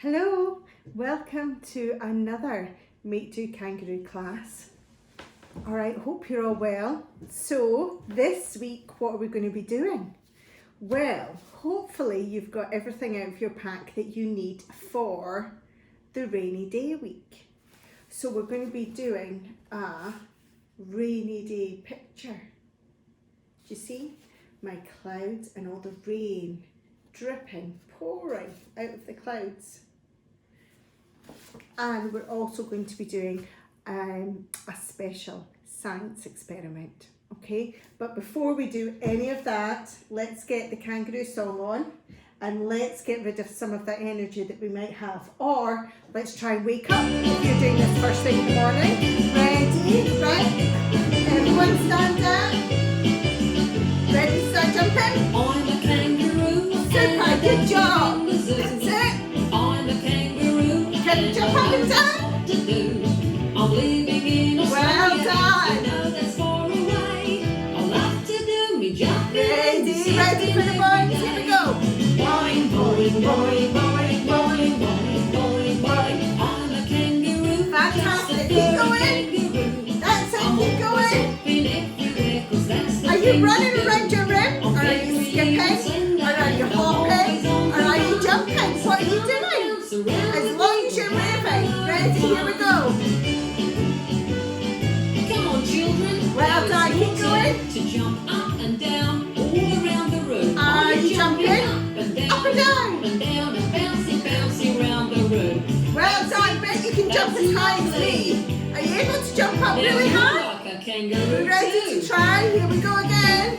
Hello, welcome to another Make Do Kangaroo class. All right, hope you're all well. So this week, what are we going to be doing? Well, hopefully you've got everything out of your pack that you need for the rainy day week. So we're going to be doing a rainy day picture. Do you see? My clouds and all the rain dripping, pouring out of the clouds. And we're also going to be doing a special science experiment, okay? But before we do any of that, let's get the kangaroo song on and let's get rid of some of the energy that we might have. Or let's try and wake up if you're doing this first thing in the morning. Ready? Right? Everyone stand up. Ready to start jumping? I'm a kangaroo. Super, good job. That's it. I'm a kangaroo. Can you jump up and down? What to do? I'm living in Australia. Well done. You know that's far away. I'll have to do me jumping. Ready for the boys? Here we go. Boing, boing, boing, boing, boing, boing, boing, boing. I'm a kangaroo. Fantastic. Just a Keep going. kangaroo. That's it. I'm Keep going. hopping everywhere 'cause that's the Are you thing running to do. around your room? Or are you skipping? Or are you hopping? Or are you jumping? What are you doing? As long as you're moving. Ready? Here we go. Come on, children. Well Now done. it's Keep your going. turn to jump up and down all around the room. Are you jumping jumping? up and down, Up and down. up and down, and bouncy, bouncy around the room? Well done. Bet you can jump as high as me. Are you able to jump up Now really you high? like a kangaroo Ready too. to try? Here we go again.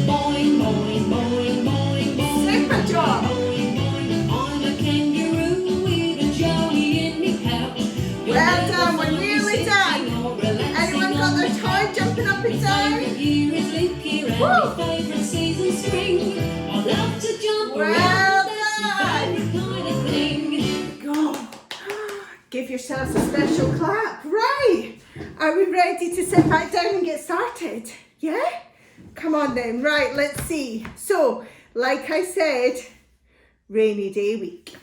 Boing, boing, boing, boing, boing. Super job. Boing, boing. I'm a kangaroo with a jolly in me pouch. You'll Well never done, we're find me nearly sitting done. or relaxing Anyone got on their the toy couch. jumping up and My down? favourite year is leap year and Woo. my favourite season spring. I love to jump Well around, that's my done. favourite kind of thing. Go. Give yourselves a special clap. Right. Are we ready to sit back down and get started? Yeah? Come on then. Right, let's see. So, like I said, rainy day week.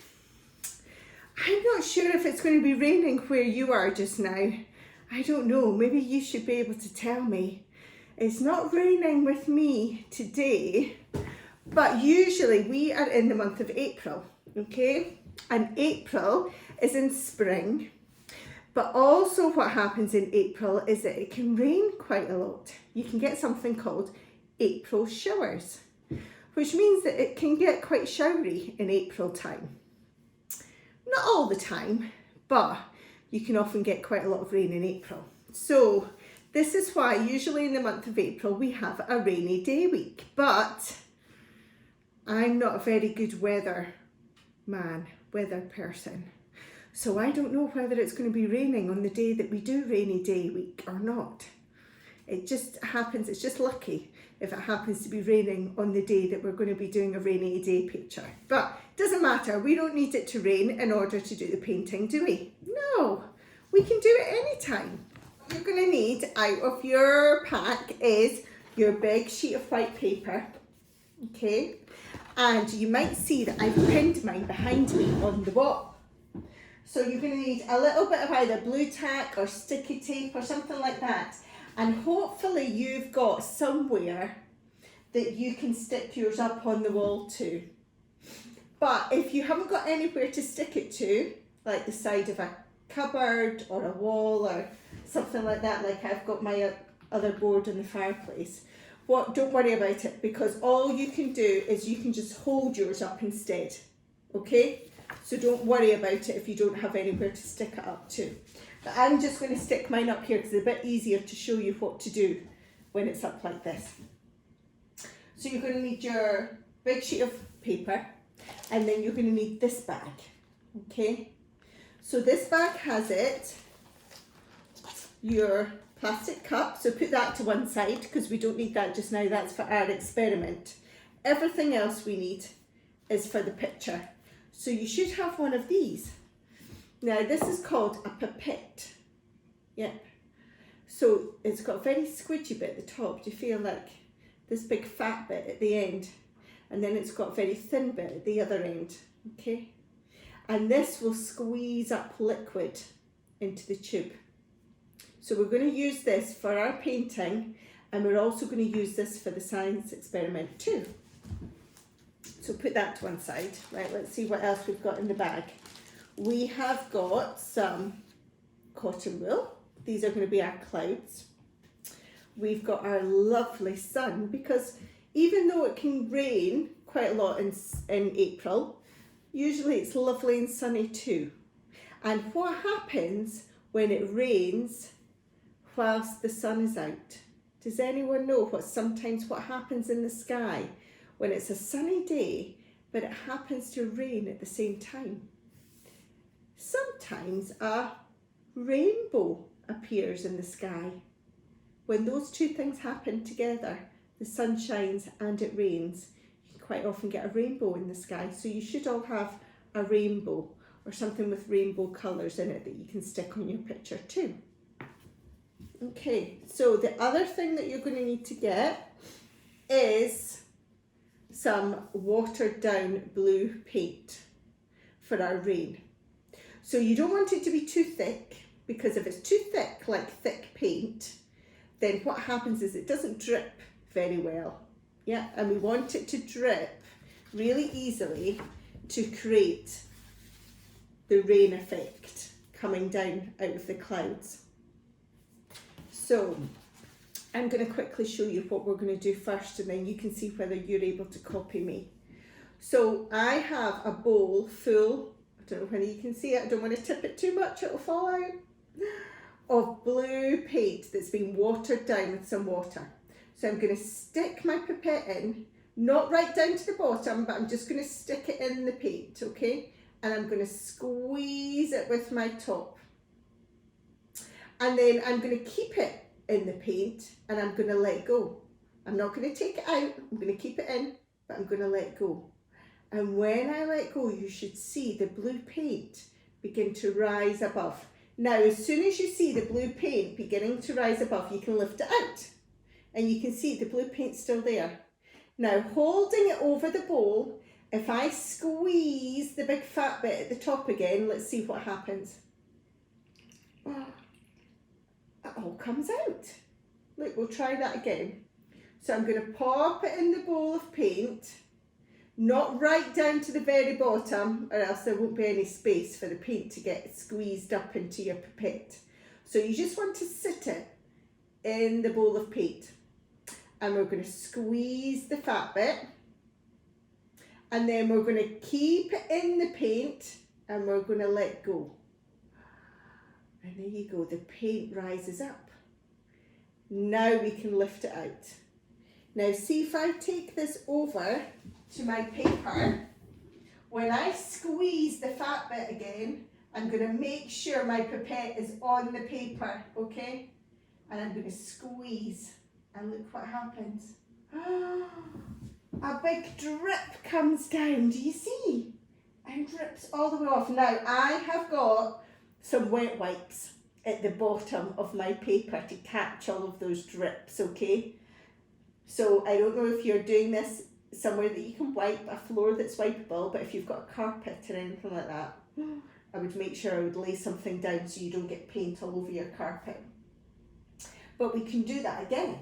I'm not sure if it's going to be raining where you are just now. I don't know. Maybe you should be able to tell me. It's not raining with me today, but usually we are in the month of April, okay? And April is in spring. But also what happens in April is that it can rain quite a lot. You can get something called April showers, which means that it can get quite showery in April time. Not all the time, but you can often get quite a lot of rain in April. So this is why usually in the month of April we have a rainy day week. But I'm not a very good weather person. So I don't know whether it's going to be raining on the day that we do rainy day week or not. It just happens, it's just lucky if it happens to be raining on the day that we're going to be doing a rainy day picture. But it doesn't matter, we don't need it to rain in order to do the painting, do we? No, we can do it anytime. What you're going to need out of your pack is your big sheet of white paper, okay? And you might see that I've pinned mine behind me on the wall. So you're going to need a little bit of either blue tack or sticky tape or something like that. And hopefully you've got somewhere that you can stick yours up on the wall to. But if you haven't got anywhere to stick it to, like the side of a cupboard or a wall or something like that, like I've got my other board in the fireplace, don't worry about it, because all you can do is you can just hold yours up instead, okay? So don't worry about it if you don't have anywhere to stick it up to. But I'm just going to stick mine up here because it's a bit easier to show you what to do when it's up like this. So you're going to need your big sheet of paper, and then you're going to need this bag, okay? So this bag has your plastic cup, so put that to one side because we don't need that just now, that's for our experiment. Everything else we need is for the picture. So you should have one of these. Now this is called a pipette. Yep. So it's got a very squidgy bit at the top. Do you feel like this big fat bit at the end? And then it's got a very thin bit at the other end. Okay. and this will squeeze up liquid into the tube. So we're going to use this for our painting, and we're also going to use this for the science experiment too. So put that to one side. Right, let's see what else we've got in the bag. We have got some cotton wool. These are going to be our clouds. We've got our lovely sun, because even though it can rain quite a lot in April, usually it's lovely and sunny too. And what happens when it rains whilst the sun is out? Does anyone know what happens in the sky when it's a sunny day but it happens to rain at the same time? Sometimes a rainbow appears in the sky. When those two things happen together, the sun shines and it rains, you quite often get a rainbow in the sky. So you should all have a rainbow or something with rainbow colours in it that you can stick on your picture too. Okay, so the other thing that you're going to need to get is some watered down blue paint for our rain. So you don't want it to be too thick, because if it's too thick, like thick paint, then what happens is it doesn't drip very well. Yeah, and we want it to drip really easily to create the rain effect coming down out of the clouds. So I'm going to quickly show you what we're going to do first, and then you can see whether you're able to copy me. So I have a bowl full, I don't know whether you can see it, I don't want to tip it too much, it'll fall out, of blue paint that's been watered down with some water. So I'm going to stick my pipette in, not right down to the bottom, but I'm just going to stick it in the paint, okay? And I'm going to squeeze it with my top. And then I'm going to keep it in the paint and I'm going to let go. I'm not going to take it out, I'm going to keep it in, but I'm going to let go. And when I let go, you should see the blue paint begin to rise above. Now, as soon as you see the blue paint beginning to rise above, you can lift it out. And you can see the blue paint still there. Now, holding it over the bowl, if I squeeze the big fat bit at the top again, let's see what happens. Oh, it all comes out. Look, we'll try that again. So I'm going to pop it in the bowl of paint, not right down to the very bottom, or else there won't be any space for the paint to get squeezed up into your pipette. So you just want to sit it in the bowl of paint. And we're going to squeeze the fat bit. And then we're going to keep it in the paint and we're going to let go. And there you go, the paint rises up. Now we can lift it out. Now see, if I take this over to my paper, when I squeeze the fat bit again, I'm going to make sure my pipette is on the paper, okay? And I'm going to squeeze, and look what happens. A big drip comes down, do you see? And drips all the way off. Now I have got some wet wipes at the bottom of my paper to catch all of those drips, okay? So I don't know if you're doing this somewhere that you can wipe, a floor that's wipeable, but if you've got a carpet or anything like that, I would make sure I would lay something down so you don't get paint all over your carpet. But we can do that again,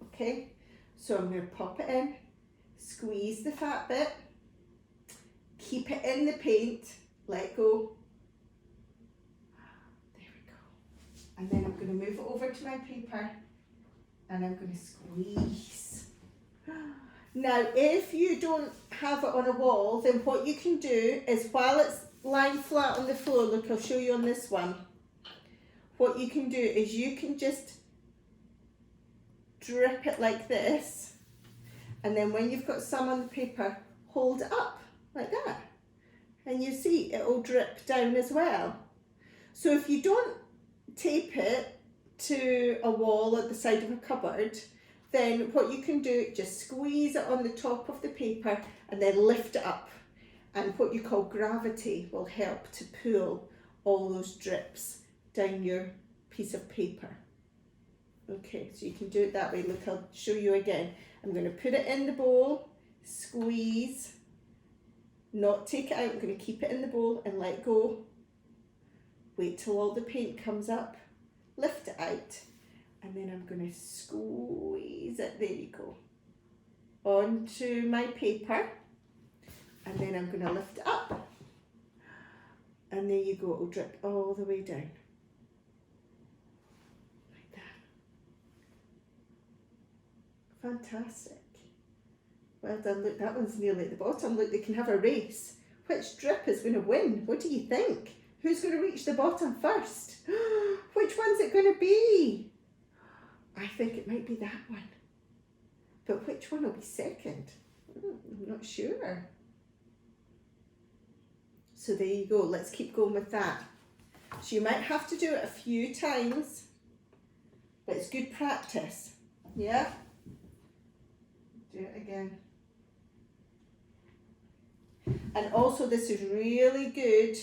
okay? So I'm going to pop it in, squeeze the fat bit, keep it in the paint, let go. There we go. And then I'm going to move it over to my paper and I'm going to squeeze. Now, if you don't have it on a wall, then what you can do is, while it's lying flat on the floor, look, I'll show you on this one. What you can do is you can just drip it like this, and then when you've got some on the paper, hold it up like that, and you see it will drip down as well. So if you don't tape it to a wall at the side of a cupboard, then what you can do, just squeeze it on the top of the paper and then lift it up, and what you call gravity will help to pull all those drips down your piece of paper. Okay, so you can do it that way. Look, I'll show you again. I'm going to put it in the bowl, squeeze. Not take it out. I'm going to keep it in the bowl and let go. Wait till all the paint comes up. Lift it out. And then I'm going to squeeze it. There you go. Onto my paper. And then I'm going to lift it up. And there you go. It'll drip all the way down. Like that. Fantastic. Well done. Look, that one's nearly at the bottom. Look, they can have a race. Which drip is going to win? What do you think? Who's going to reach the bottom first? Which one's it going to be? I think it might be that one. But which one will be second? I'm not sure. So there you go. Let's keep going with that. So you might have to do it a few times, but it's good practice. Yeah? Do it again. And also this is really good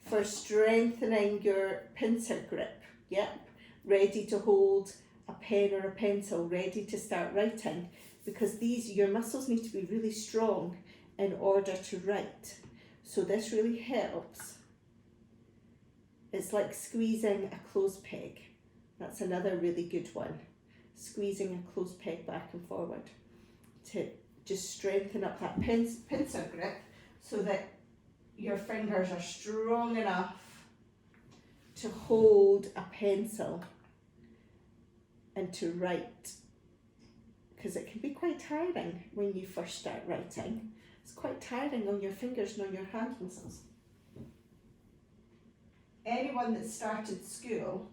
for strengthening your pincer grip. Yep. Ready to hold a pen or a pencil, ready to start writing, because your muscles need to be really strong in order to write. So this really helps. It's like squeezing a clothes peg. That's another really good one. Squeezing a clothes peg back and forward to just strengthen up that pincer grip so that your fingers are strong enough to hold a pencil and to write. Because it can be quite tiring when you first start writing. It's quite tiring on your fingers and on your hand muscles. Anyone that started school,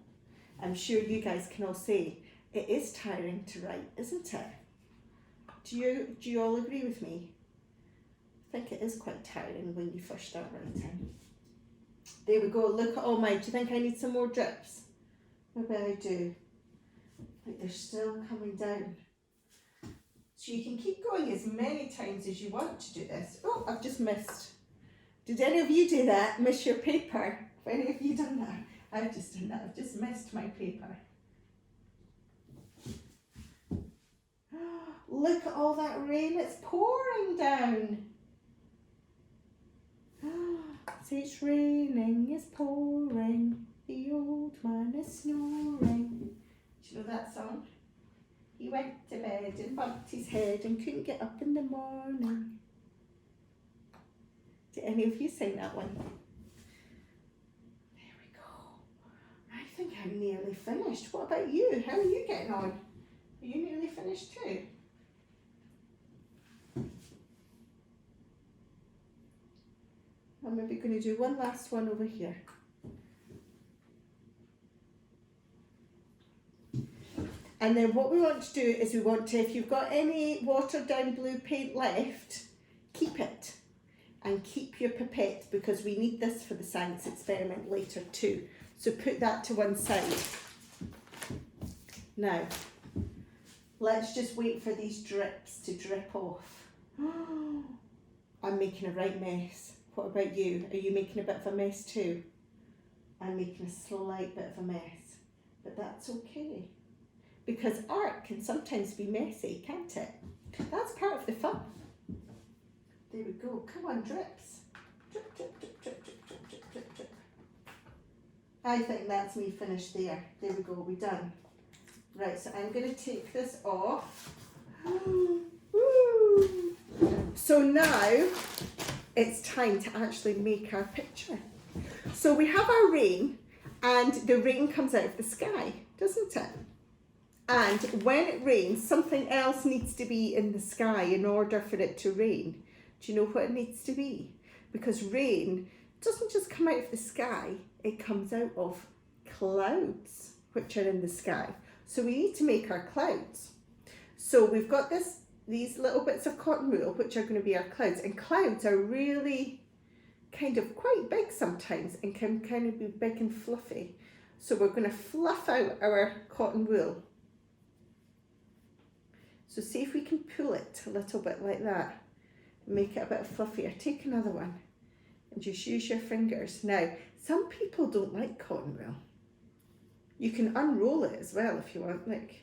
I'm sure you guys can all say, it is tiring to write, isn't it? Do you all agree with me? I think it is quite tiring when you first start writing. There we go, look at all mine. Do you think I need some more drips? Maybe I do. Like they're still coming down. So you can keep going as many times as you want to do this. Oh, I've just missed. Did any of you do that? Miss your paper? Have any of you done that? I've just done that. I've just missed my paper. Look at all that rain. It's pouring down. Say it's raining, it's pouring. The old man is snoring. Do you know that song? He went to bed and bumped his head and couldn't get up in the morning. Did any of you sing that one? There we go. I think I'm nearly finished. What about you? How are you getting on? Are you nearly finished too? I'm maybe going to do one last one over here. And then what we want to do is we want to, if you've got any watered down blue paint left, keep it. And keep your pipette because we need this for the science experiment later too. So put that to one side. Now, let's just wait for these drips to drip off. I'm making a right mess. What about you? Are you making a bit of a mess too? I'm making a slight bit of a mess, but that's okay. Because art can sometimes be messy, can't it? That's part of the fun. There we go. Come on, drips. Drip, drip, drip, drip, drip, drip, drip, drip, drip. I think that's me finished there. There we go, we're done. Right, so I'm going to take this off. So now it's time to actually make our picture. So we have our rain, and the rain comes out of the sky, doesn't it? And when it rains, something else needs to be in the sky in order for it to rain. Do you know what it needs to be? Because rain doesn't just come out of the sky, it comes out of clouds, which are in the sky. So we need to make our clouds. So we've got these little bits of cotton wool, which are going to be our clouds. And clouds are really kind of quite big sometimes and can kind of be big and fluffy. So we're going to fluff out our cotton wool. So see if we can pull it a little bit like that. Make it a bit fluffier. Take another one and just use your fingers. Now, some people don't like cotton wool. You can unroll it as well if you want, like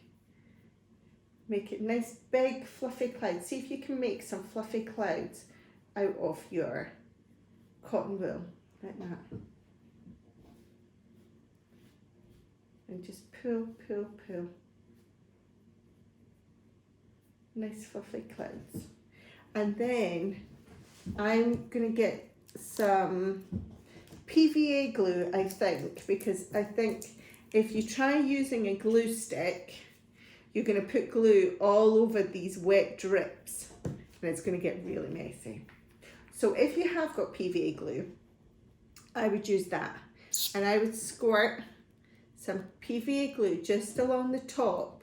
make it nice big fluffy clouds. See if you can make some fluffy clouds out of your cotton wool, like that. And just pull, pull, pull. Nice fluffy clouds. And then I'm going to get some PVA glue, I think, because I think if you try using a glue stick, you're going to put glue all over these wet drips and it's going to get really messy. So if you have got PVA glue, I would use that, and I would squirt some PVA glue just along the top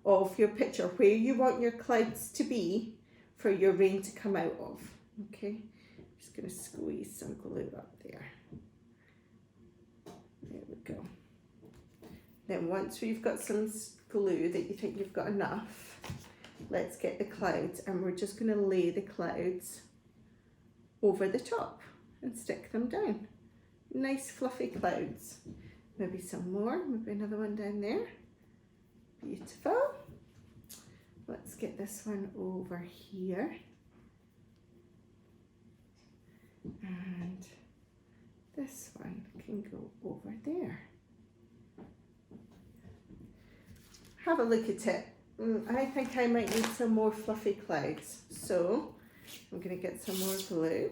of your picture where you want your clouds to be for your rain to come out of. Okay, I'm just going to squeeze some glue up there. There we go. Then once we've got some glue that you think you've got enough, let's get the clouds, and we're just going to lay the clouds over the top and stick them down. Nice fluffy clouds. Maybe some more, maybe another one down there. Beautiful. Let's get this one over here. And this one can go over there. Have a look at it. I think I might need some more fluffy clouds. So I'm going to get some more glue.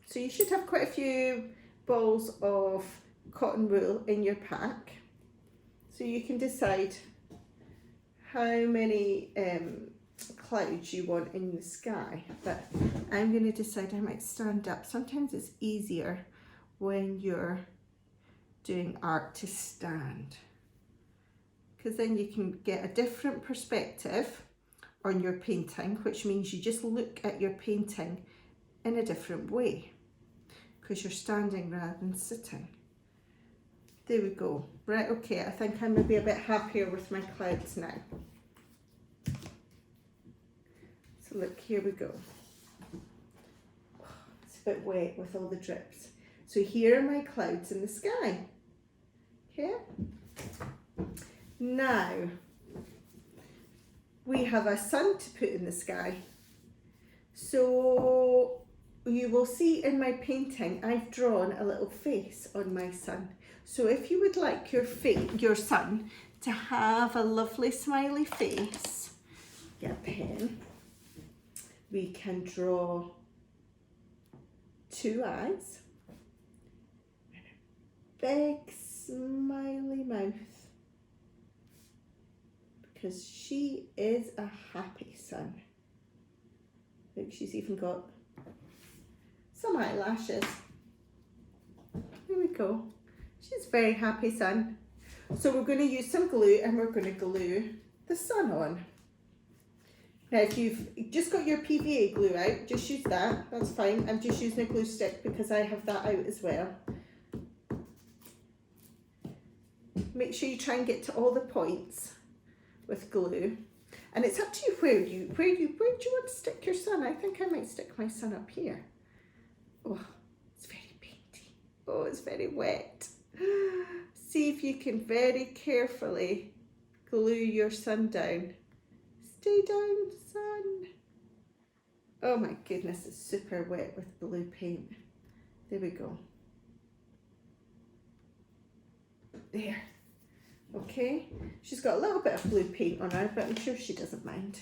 So you should have quite a few balls of cotton wool in your pack. So you can decide how many clouds you want in the sky. But I'm going to decide I might stand up. Sometimes it's easier when you're doing art to stand, because then you can get a different perspective on your painting, which means you just look at your painting in a different way because you're standing rather than sitting. There we go. Right, okay, I think I'm maybe a bit happier with my clouds now. So look, here we go. It's a bit wet with all the drips. So here are my clouds in the sky. Okay. Now, we have a sun to put in the sky. So you will see in my painting, I've drawn a little face on my sun. So if you would like your sun to have a lovely smiley face, get a pen. We can draw two eyes, big smiley mouth, because she is a happy sun. Look, she's even got some eyelashes. There we go. She's a very happy sun. So we're going to use some glue and we're going to glue the sun on. Now if you've just got your PVA glue out, just use that, that's fine. I'm just using a glue stick because I have that out as well. Make sure you try and get to all the points with glue. And it's up to you where do you want to stick your sun. I think I might stick my sun up here. Oh, it's very painty. Oh, it's very wet. See if you can very carefully glue your sun down. Stay down, sun. Oh my goodness, it's super wet with blue paint. There we go. There. Okay, she's got a little bit of blue paint on her, but I'm sure she doesn't mind.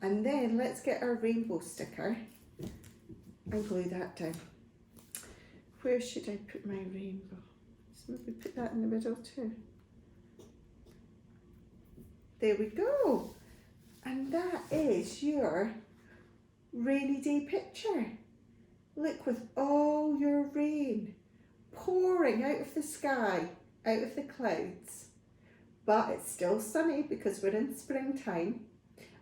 And then let's get our rainbow sticker and glue that down. Where should I put my rainbow? Just maybe put that in the middle too. There we go. And that is your rainy day picture. Look, with all your rain pouring out of the sky, out of the clouds. But it's still sunny because we're in springtime.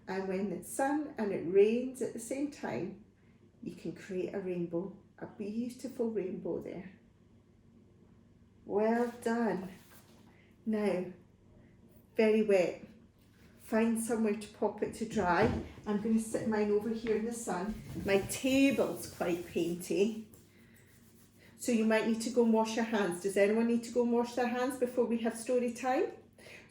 And when it's sun and it rains at the same time, you can create a rainbow, a beautiful rainbow there. Well done. Now, very wet. Find somewhere to pop it to dry. I'm going to sit mine over here in the sun. My table's quite painty. So you might need to go and wash your hands. Does anyone need to go and wash their hands before we have story time?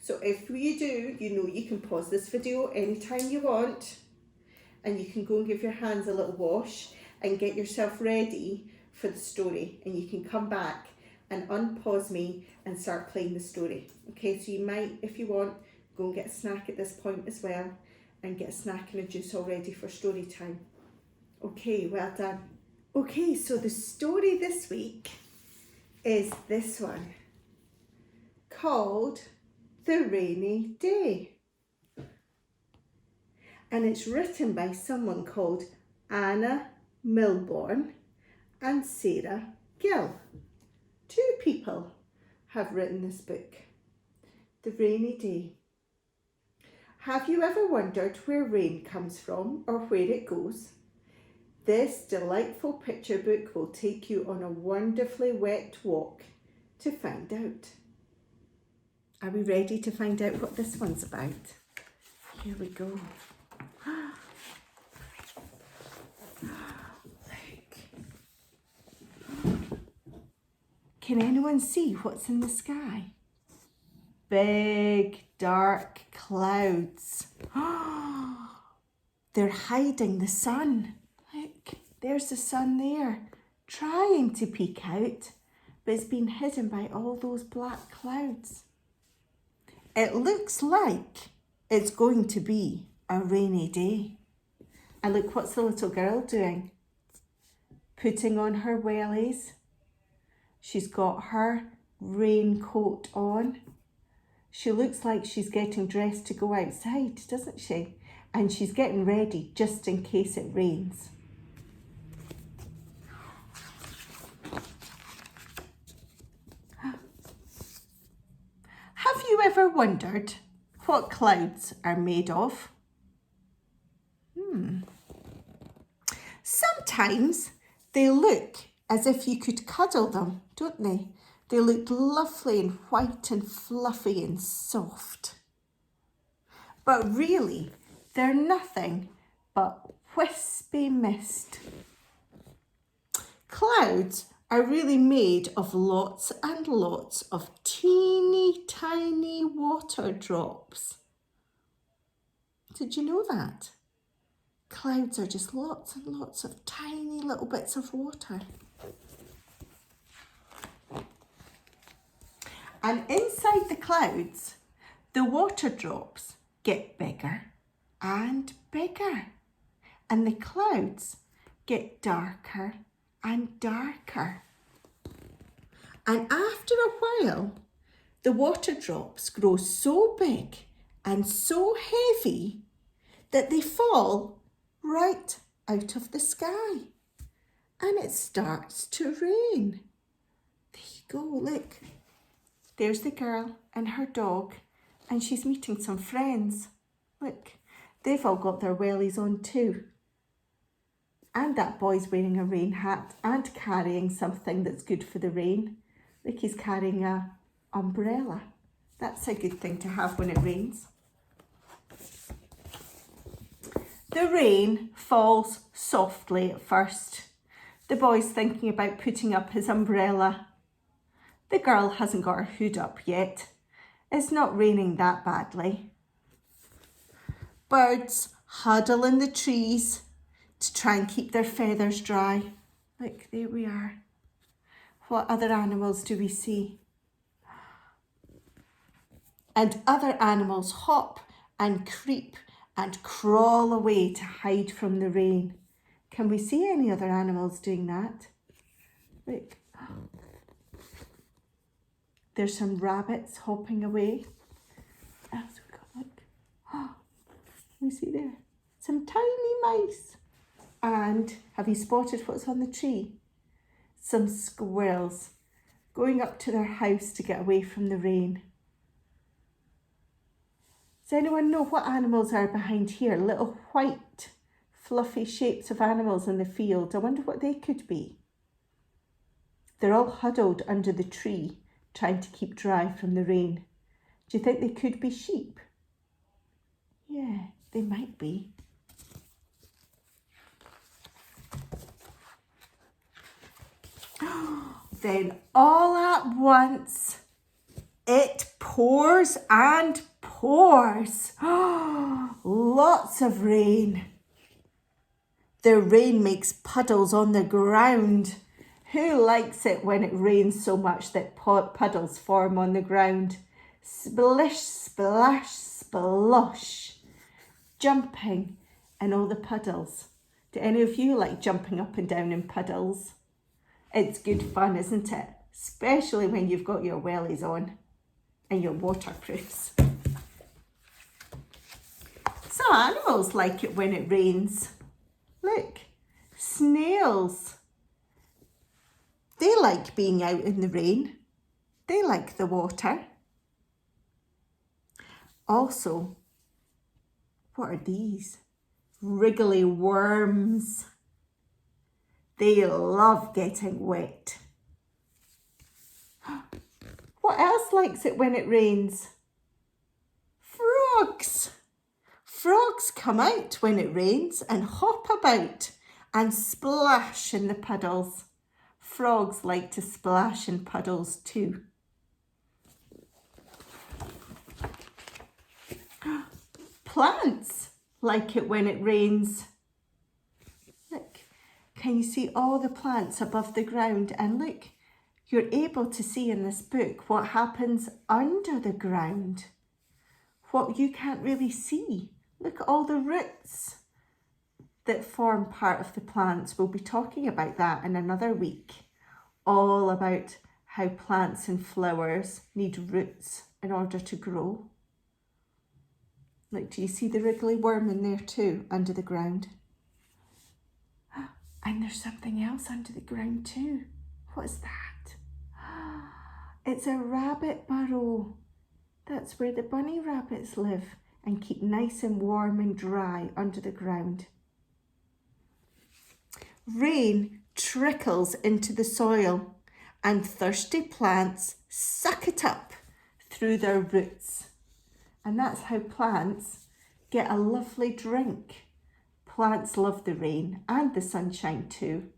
So if you do, you know you can pause this video anytime you want, and you can go and give your hands a little wash and get yourself ready for the story, and you can come back and unpause me and start playing the story. Okay, so you might, if you want, go and get a snack at this point as well, and get a snack and a juice all ready for story time. Okay, well done. Okay, so the story this week is this one, called The Rainy Day. And it's written by someone called Anna Milbourne and Sarah Gill. 2 people have written this book. The Rainy Day. Have you ever wondered where rain comes from or where it goes? This delightful picture book will take you on a wonderfully wet walk to find out. Are we ready to find out what this one's about? Here we go. Look. Can anyone see what's in the sky? Big, dark clouds. They're hiding the sun. Look, there's the sun there, trying to peek out, but it's been hidden by all those black clouds. It looks like it's going to be a rainy day. And look, what's the little girl doing? Putting on her wellies. She's got her raincoat on. She looks like she's getting dressed to go outside, doesn't she? And she's getting ready just in case it rains. Have you ever wondered what clouds are made of? Sometimes they look as if you could cuddle them, don't they? They look lovely and white and fluffy and soft. But really, they're nothing but wispy mist. Clouds are really made of lots and lots of teeny tiny water drops. Did you know that? Clouds are just lots and lots of tiny little bits of water. And inside the clouds, the water drops get bigger and bigger. And the clouds get darker and darker. And after a while, the water drops grow so big and so heavy that they fall right out of the sky. And it starts to rain. There you go, look. There's the girl and her dog, and she's meeting some friends. Look, they've all got their wellies on too. And that boy's wearing a rain hat and carrying something that's good for the rain. Look, he's carrying an umbrella. That's a good thing to have when it rains. The rain falls softly at first. The boy's thinking about putting up his umbrella. The girl hasn't got her hood up yet. It's not raining that badly. Birds huddle in the trees to try and keep their feathers dry. Look, there we are. What other animals do we see? And other animals hop and creep and crawl away to hide from the rain. Can we see any other animals doing that? Look. There's some rabbits hopping away. What else we got? Look. Can we see there? Some tiny mice. And have you spotted what's on the tree? Some squirrels going up to their house to get away from the rain. Does anyone know what animals are behind here? Little white, fluffy shapes of animals in the field. I wonder what they could be. They're all huddled under the tree, trying to keep dry from the rain. Do you think they could be sheep? Yeah, they might be. Then all at once, it pours and pours. Lots of rain. The rain makes puddles on the ground. Who likes it when it rains so much that puddles form on the ground? Splish, splash, splosh. Jumping in all the puddles. Do any of you like jumping up and down in puddles? It's good fun, isn't it? Especially when you've got your wellies on and your waterproofs. Some animals like it when it rains. Look, snails. They like being out in the rain. They like the water. Also, what are these? Wriggly worms. They love getting wet. What else likes it when it rains? Frogs. Frogs come out when it rains and hop about and splash in the puddles. Frogs like to splash in puddles too. Plants like it when it rains. Look, can you see all the plants above the ground? And look, you're able to see in this book what happens under the ground. What you can't really see. Look at all the roots that form part of the plants. We'll be talking about that in another week. All about how plants and flowers need roots in order to grow. Look, do you see the wriggly worm in there too, under the ground? And there's something else under the ground too. What's that? It's a rabbit burrow. That's where the bunny rabbits live and keep nice and warm and dry under the ground. Rain trickles into the soil and thirsty plants suck it up through their roots. And that's how plants get a lovely drink. Plants love the rain and the sunshine too.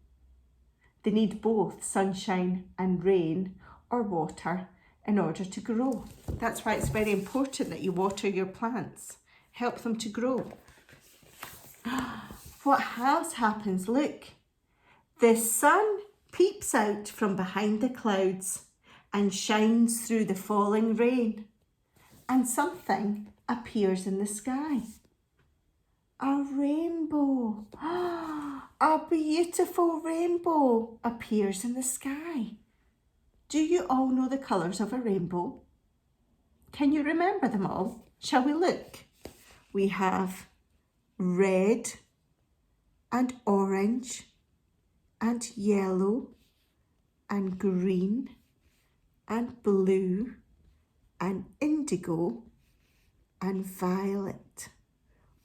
They need both sunshine and rain or water in order to grow. That's why it's very important that you water your plants. Help them to grow. What else happens? Look, the sun peeps out from behind the clouds and shines through the falling rain. And something appears in the sky. A rainbow. A beautiful rainbow appears in the sky. Do you all know the colours of a rainbow? Can you remember them all? Shall we look? We have red and orange and yellow and green and blue and indigo and violet.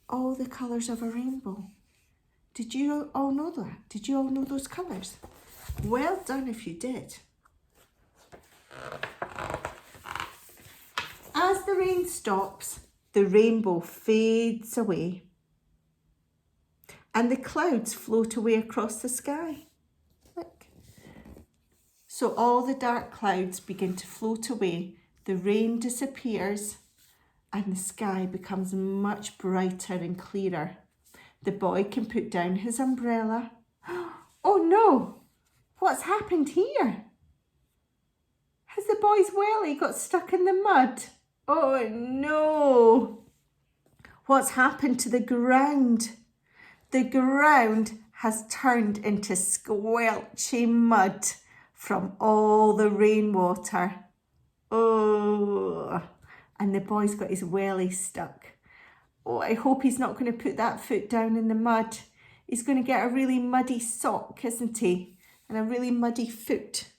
All the colours of a rainbow. Did you all know that? Did you all know those colours? Well done if you did. As the rain stops, the rainbow fades away and the clouds float away across the sky. Look. So all the dark clouds begin to float away, the rain disappears and the sky becomes much brighter and clearer. The boy can put down his umbrella. Oh no! What's happened here? Has the boy's welly got stuck in the mud? Oh no! What's happened to the ground? The ground has turned into squelchy mud from all the rainwater. Oh, and the boy's got his welly stuck. Oh, I hope he's not going to put that foot down in the mud. He's going to get a really muddy sock, isn't he? And a really muddy foot.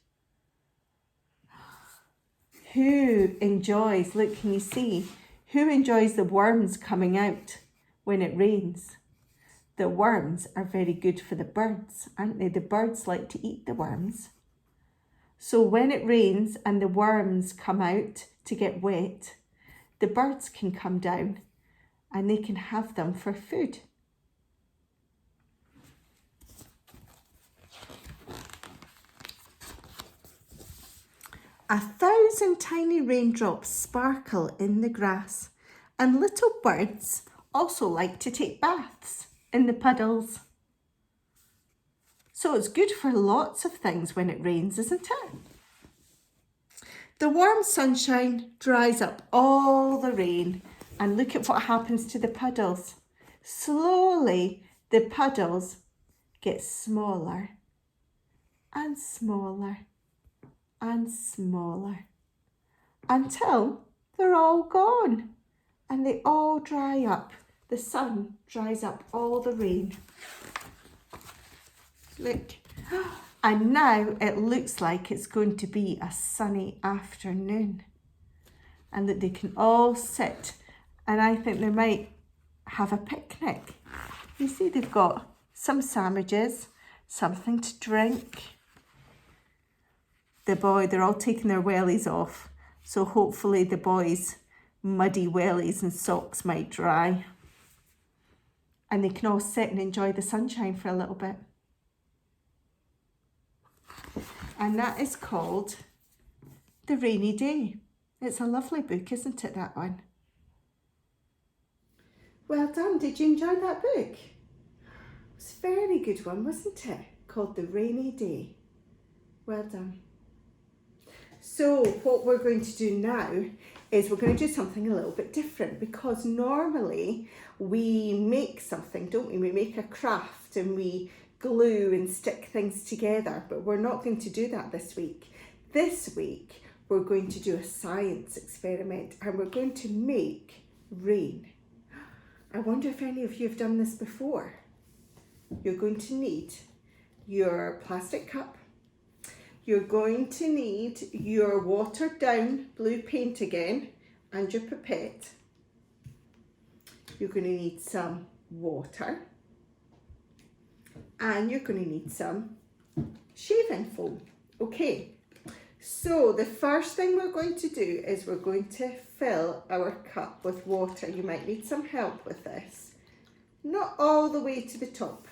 Who enjoys, look, can you see? Who enjoys the worms coming out when it rains? The worms are very good for the birds, aren't they? The birds like to eat the worms. So when it rains and the worms come out to get wet, the birds can come down and they can have them for food. 1,000 tiny raindrops sparkle in the grass, and little birds also like to take baths in the puddles. So it's good for lots of things when it rains, isn't it? The warm sunshine dries up all the rain, and look at what happens to the puddles. Slowly, the puddles get smaller and smaller and smaller until they're all gone and they all dry up. The sun dries up all the rain. Look. And now it looks like it's going to be a sunny afternoon. And that they can all sit, and I think they might have a picnic. You see, they've got some sandwiches, something to drink. They're all taking their wellies off. So hopefully the boys' muddy wellies and socks might dry. And they can all sit and enjoy the sunshine for a little bit. And that is called The Rainy Day. It's a lovely book, isn't it, that one? Well done. Did you enjoy that book? It was a very good one, wasn't it? Called The Rainy Day. Well done. So what we're going to do now is we're going to do something a little bit different, because normally we make something, don't we? We make a craft and we glue and stick things together, but we're not going to do that this week. This week we're going to do a science experiment, and we're going to make rain. I wonder if any of you have done this before. You're going to need your plastic cup. You're going to need your watered down blue paint again and your pipette. You're going to need some water. And you're going to need some shaving foam. Okay, so the first thing we're going to do is we're going to fill our cup with water. You might need some help with this. Not all the way to the top.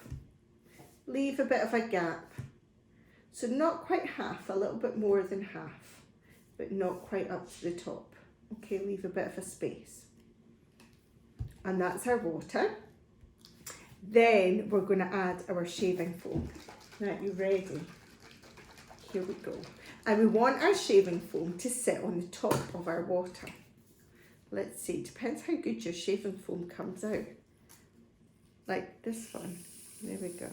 Leave a bit of a gap. So not quite half, a little bit more than half, but not quite up to the top. Okay, leave a bit of a space. And that's our water. Then we're going to add our shaving foam. Now, you ready? Here we go. And we want our shaving foam to sit on the top of our water. Let's see, depends how good your shaving foam comes out. Like this one. There we go.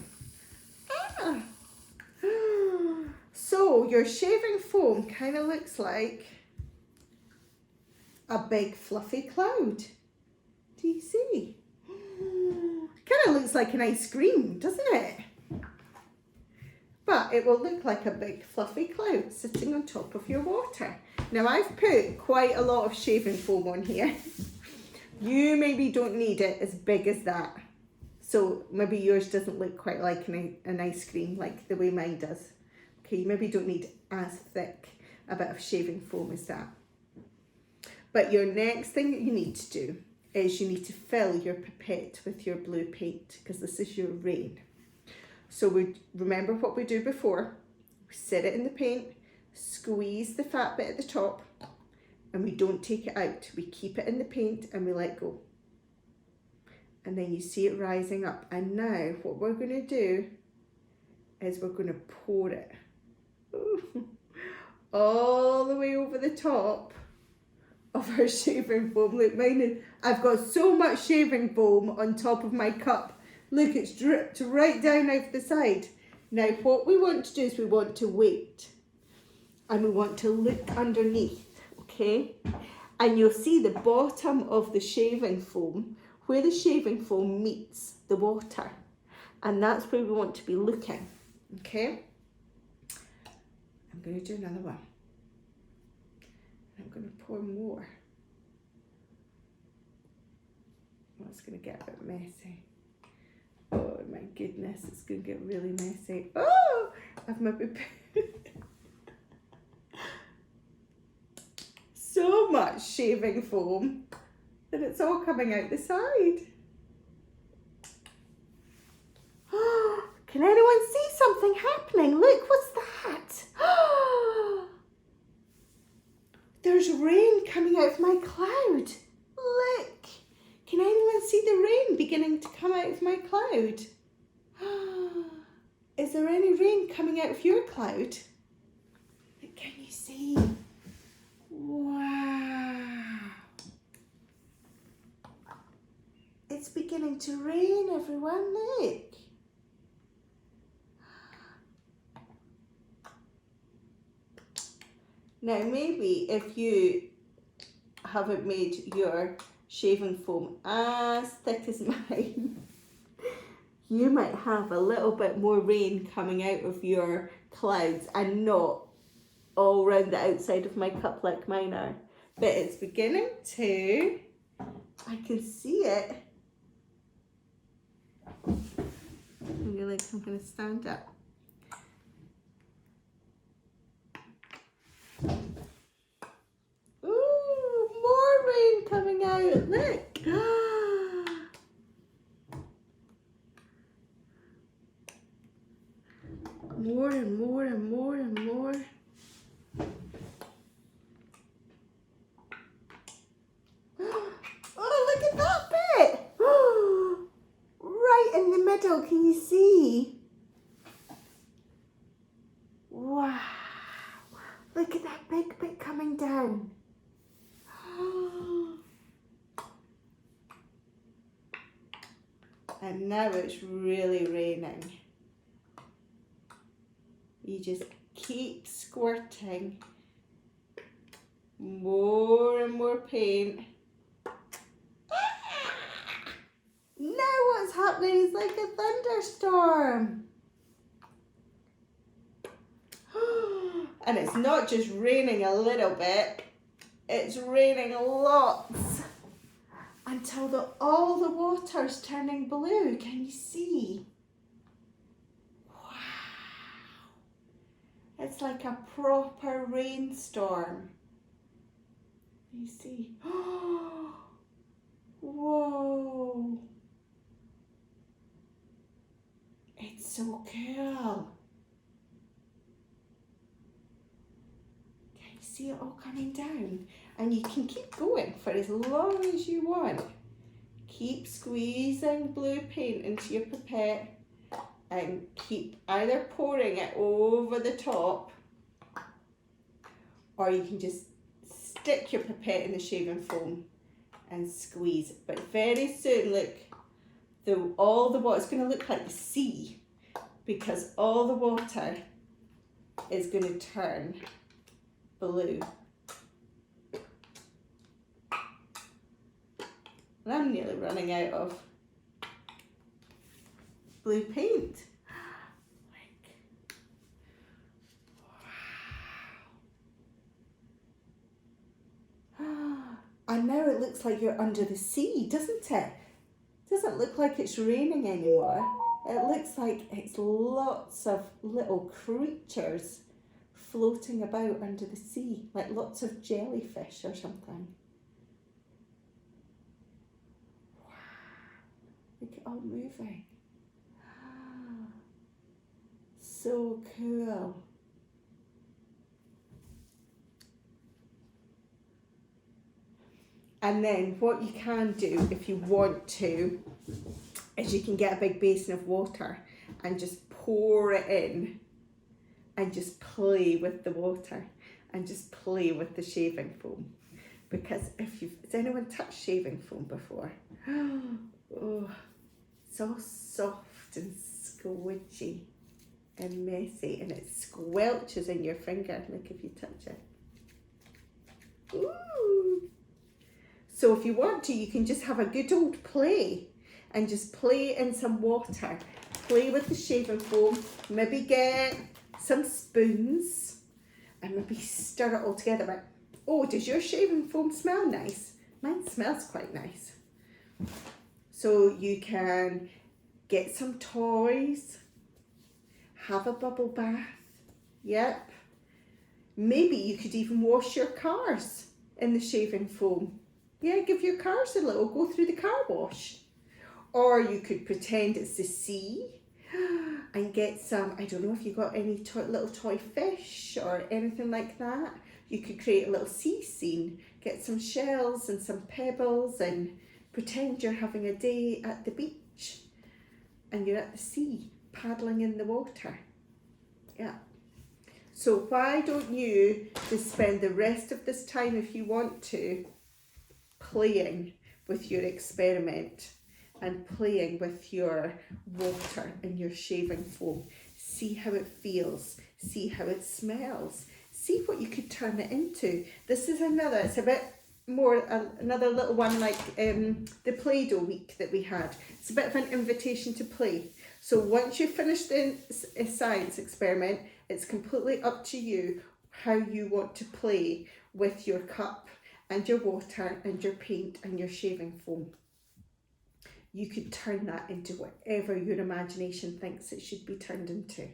Ah! So your shaving foam kind of looks like a big fluffy cloud. Do you see? Kind of looks like an ice cream, doesn't it? But it will look like a big fluffy cloud sitting on top of your water. Now I've put quite a lot of shaving foam on here. You maybe don't need it as big as that. So maybe yours doesn't look quite like an ice cream like the way mine does. Okay, you maybe don't need as thick a bit of shaving foam as that. But your next thing that you need to do is you need to fill your pipette with your blue paint, because this is your rain. So we remember what we do before. We set it in the paint, squeeze the fat bit at the top, and we don't take it out. We keep it in the paint and we let go. And then you see it rising up. And now what we're going to do is we're going to pour it all the way over the top of our shaving foam. Look, I've got so much shaving foam on top of my cup. Look, it's dripped right down over the side. Now what we want to do is we want to wait. And we want to look underneath, okay? And you'll see the bottom of the shaving foam, where the shaving foam meets the water. And that's where we want to be looking, okay? I'm going to do another one. I'm going to pour more. Oh, it's going to get a bit messy. Oh my goodness, it's going to get really messy. Oh, I've maybe put so much shaving foam that it's all coming out the side. Oh, can anyone see something happening? Look, what's that? there's rain coming out of my cloud. Look, can anyone see the rain beginning to come out of my cloud? Is there any rain coming out of your cloud? Can you see? Wow. It's beginning to rain, everyone, look. Now maybe if you haven't made your shaving foam as thick as mine, you might have a little bit more rain coming out of your clouds and not all round the outside of my cup like mine are. But it's beginning to, I can see it. I'm going to stand up. Ooh, more rain coming out, look. More and more and more and more. Oh, look at that bit. Right in the middle, can you see? Wow. Look at that big bit coming down. And now it's really raining. You just keep squirting more and more paint. Now what's happening is like a thunderstorm. And it's not just raining a little bit, it's raining lots until all the water's turning blue. Can you see? Wow. It's like a proper rainstorm. You see? Whoa. It's so cool. See it all coming down, and you can keep going for as long as you want. Keep squeezing blue paint into your pipette and keep either pouring it over the top, or you can just stick your pipette in the shaving foam and squeeze. But very soon, look, all the water is going to look like the sea, because all the water is going to turn blue. And I'm nearly running out of blue paint. Wow. And now it looks like you're under the sea, doesn't it? Doesn't look like it's raining anymore. It looks like it's lots of little creatures floating about under the sea, like lots of jellyfish or something. Wow, look at all moving. So cool. And then what you can do if you want to is you can get a big basin of water and just pour it in and just play with the water and just play with the shaving foam. Because has anyone touched shaving foam before? Oh, it's all soft and squidgy and messy, and it squelches in your finger, like if you touch it. Ooh. So if you want to, you can just have a good old play and just play in some water. Play with the shaving foam, maybe get some spoons and maybe stir it all together. But, oh, does your shaving foam smell nice? Mine smells quite nice. So you can get some toys, have a bubble bath, yep. Maybe you could even wash your cars in the shaving foam. Yeah, give your cars a little go through the car wash. Or you could pretend it's the sea and get some, I don't know if you got any little toy fish or anything like that. You could create a little sea scene, get some shells and some pebbles and pretend you're having a day at the beach and you're at the sea, paddling in the water. Yeah. So why don't you just spend the rest of this time, if you want to, playing with your experiment and playing with your water and your shaving foam. See how it feels, see how it smells, see what you could turn it into. This is another, it's a bit more, another little one like the Play-Doh week that we had. It's a bit of an invitation to play. So once you've finished the science experiment, it's completely up to you how you want to play with your cup and your water and your paint and your shaving foam. You could turn that into whatever your imagination thinks it should be turned into.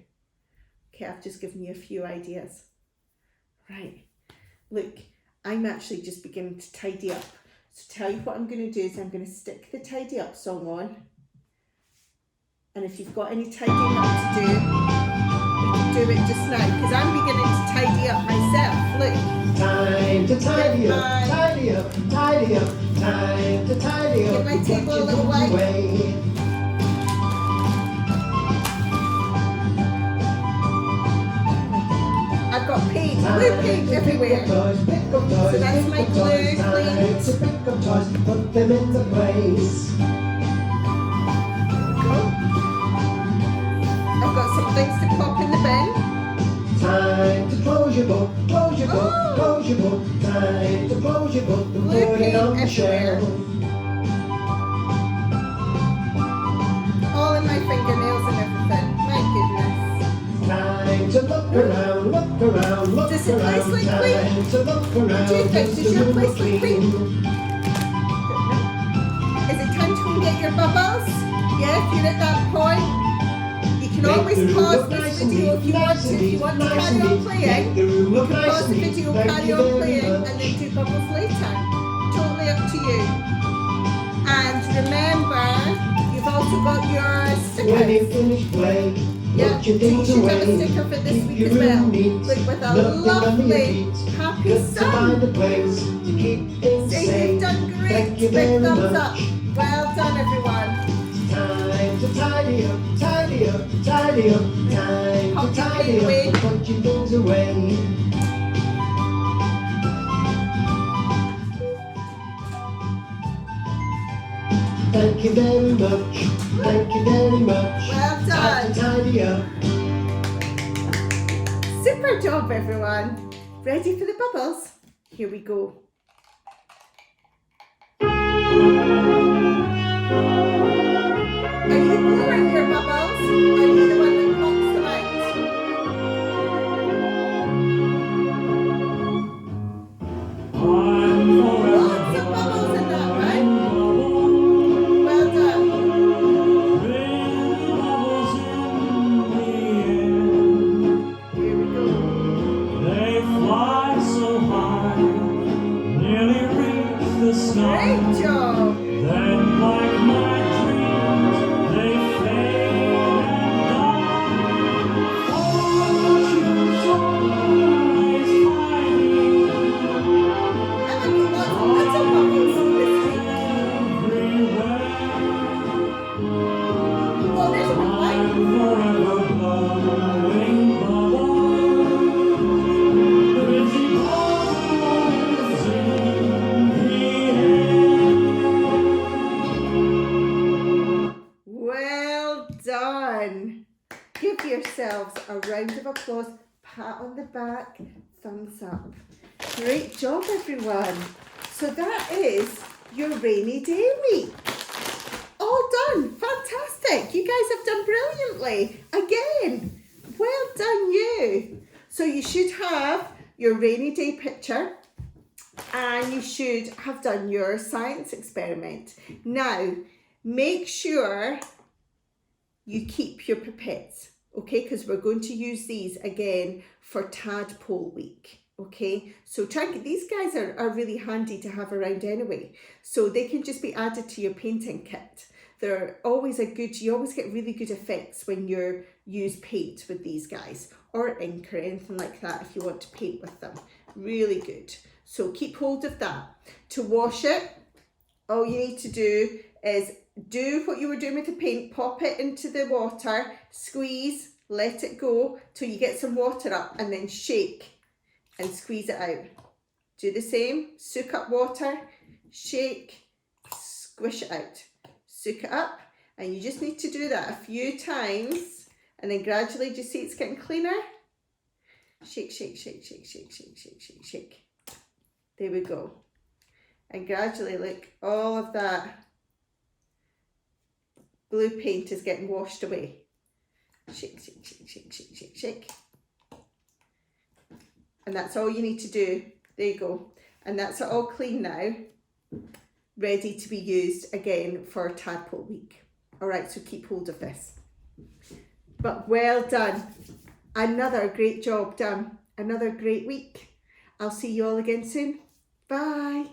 Okay, I've just given you a few ideas. Right, look, I'm actually just beginning to tidy up. So tell you what I'm going to do is I'm going to stick the tidy up song on. And if you've got any tidying up to do, you can do it just now, because I'm beginning to tidy up myself. Look. Time to tidy up, tidy up, tidy up. Time to tidy up. Give my table a little wipe. I've got paint, blue paint everywhere. So that's my glue paint. To pick up toys, put them into place. I've got some things to pop in the bin. Time to close your book, close your book, close your book. Time to close your book and Blue put it on the paint everywhere. shelf. All in my fingernails and everything. My goodness. Time to look around, look around, look Does it around. place look clean? Time to look around. What do you think? just Does to your look place look clean? Is it time to go and get your bubbles? Yeah, if you're at that point. You can always pause this video if you want to. If you want to carry on playing, you can pause the video, carry on playing, and then do bubbles later. Totally up to you. And remember, you've also got your When you stickers. finish play, Yeah, put your so you things should have a away. sticker for this Keep week your as well. room neat. Look, with a Nothing under your lovely feet. happy Just to find sun. a place to keep things Say safe. you've done great. Thank you Big very thumbs much. up. Well done, everyone. Time to tidy up, tidy up, tidy up. Time Pop to your tidy paint up away. and put your things away. Thank you very much. Thank you very much. Well Time to done. tidy up. Super job, everyone. Ready for the bubbles? Here we go. Are you blowing your bubbles? Are you the one that pops them out? Lots of bubbles in that, right? Well done. Here we go. They fly so high, nearly reach the sky. Great job. Then, like my dreams, they fade and die. Oh, choose always hiding And I've got lots of little bubbles this week. everywhere. Oh, there's a big one. I'm forever blowing bubbles. Pretty bubbles in the air. Well done. Give yourselves a round of applause, pat on the back, thumbs up. Great job, everyone. So that is your rainy day week. All done. Fantastic. You guys have done brilliantly. Again, well done you. So you should have your rainy day picture and you should have done your science experiment. Now, make sure you keep your pipettes, okay? Because we're going to use these again for tadpole week, okay? So try and get, these guys are really handy to have around anyway. So they can just be added to your painting kit. They're always you always get really good effects when you use paint with these guys, or ink or anything like that if you want to paint with them. really good. So keep hold of that. To wash it, all you need to do is do what you were doing with the paint, pop it into the water, squeeze, let it go till you get some water up, and then shake and squeeze it out. Do the same, soak up water, shake, squish it out, soak it up, and you just need to do that a few times, and then gradually, do you see it's getting cleaner? Shake, shake, shake, shake, shake, shake, shake, shake, shake. There we go. And gradually, look, all of that blue paint is getting washed away. Shake, shake, shake, shake, shake, shake, shake. And that's all you need to do. There you go. And that's it all clean now, ready to be used again for Tadpole Week. All right, so keep hold of this. But well done. Another great job done. Another great week. I'll see you all again soon. Bye.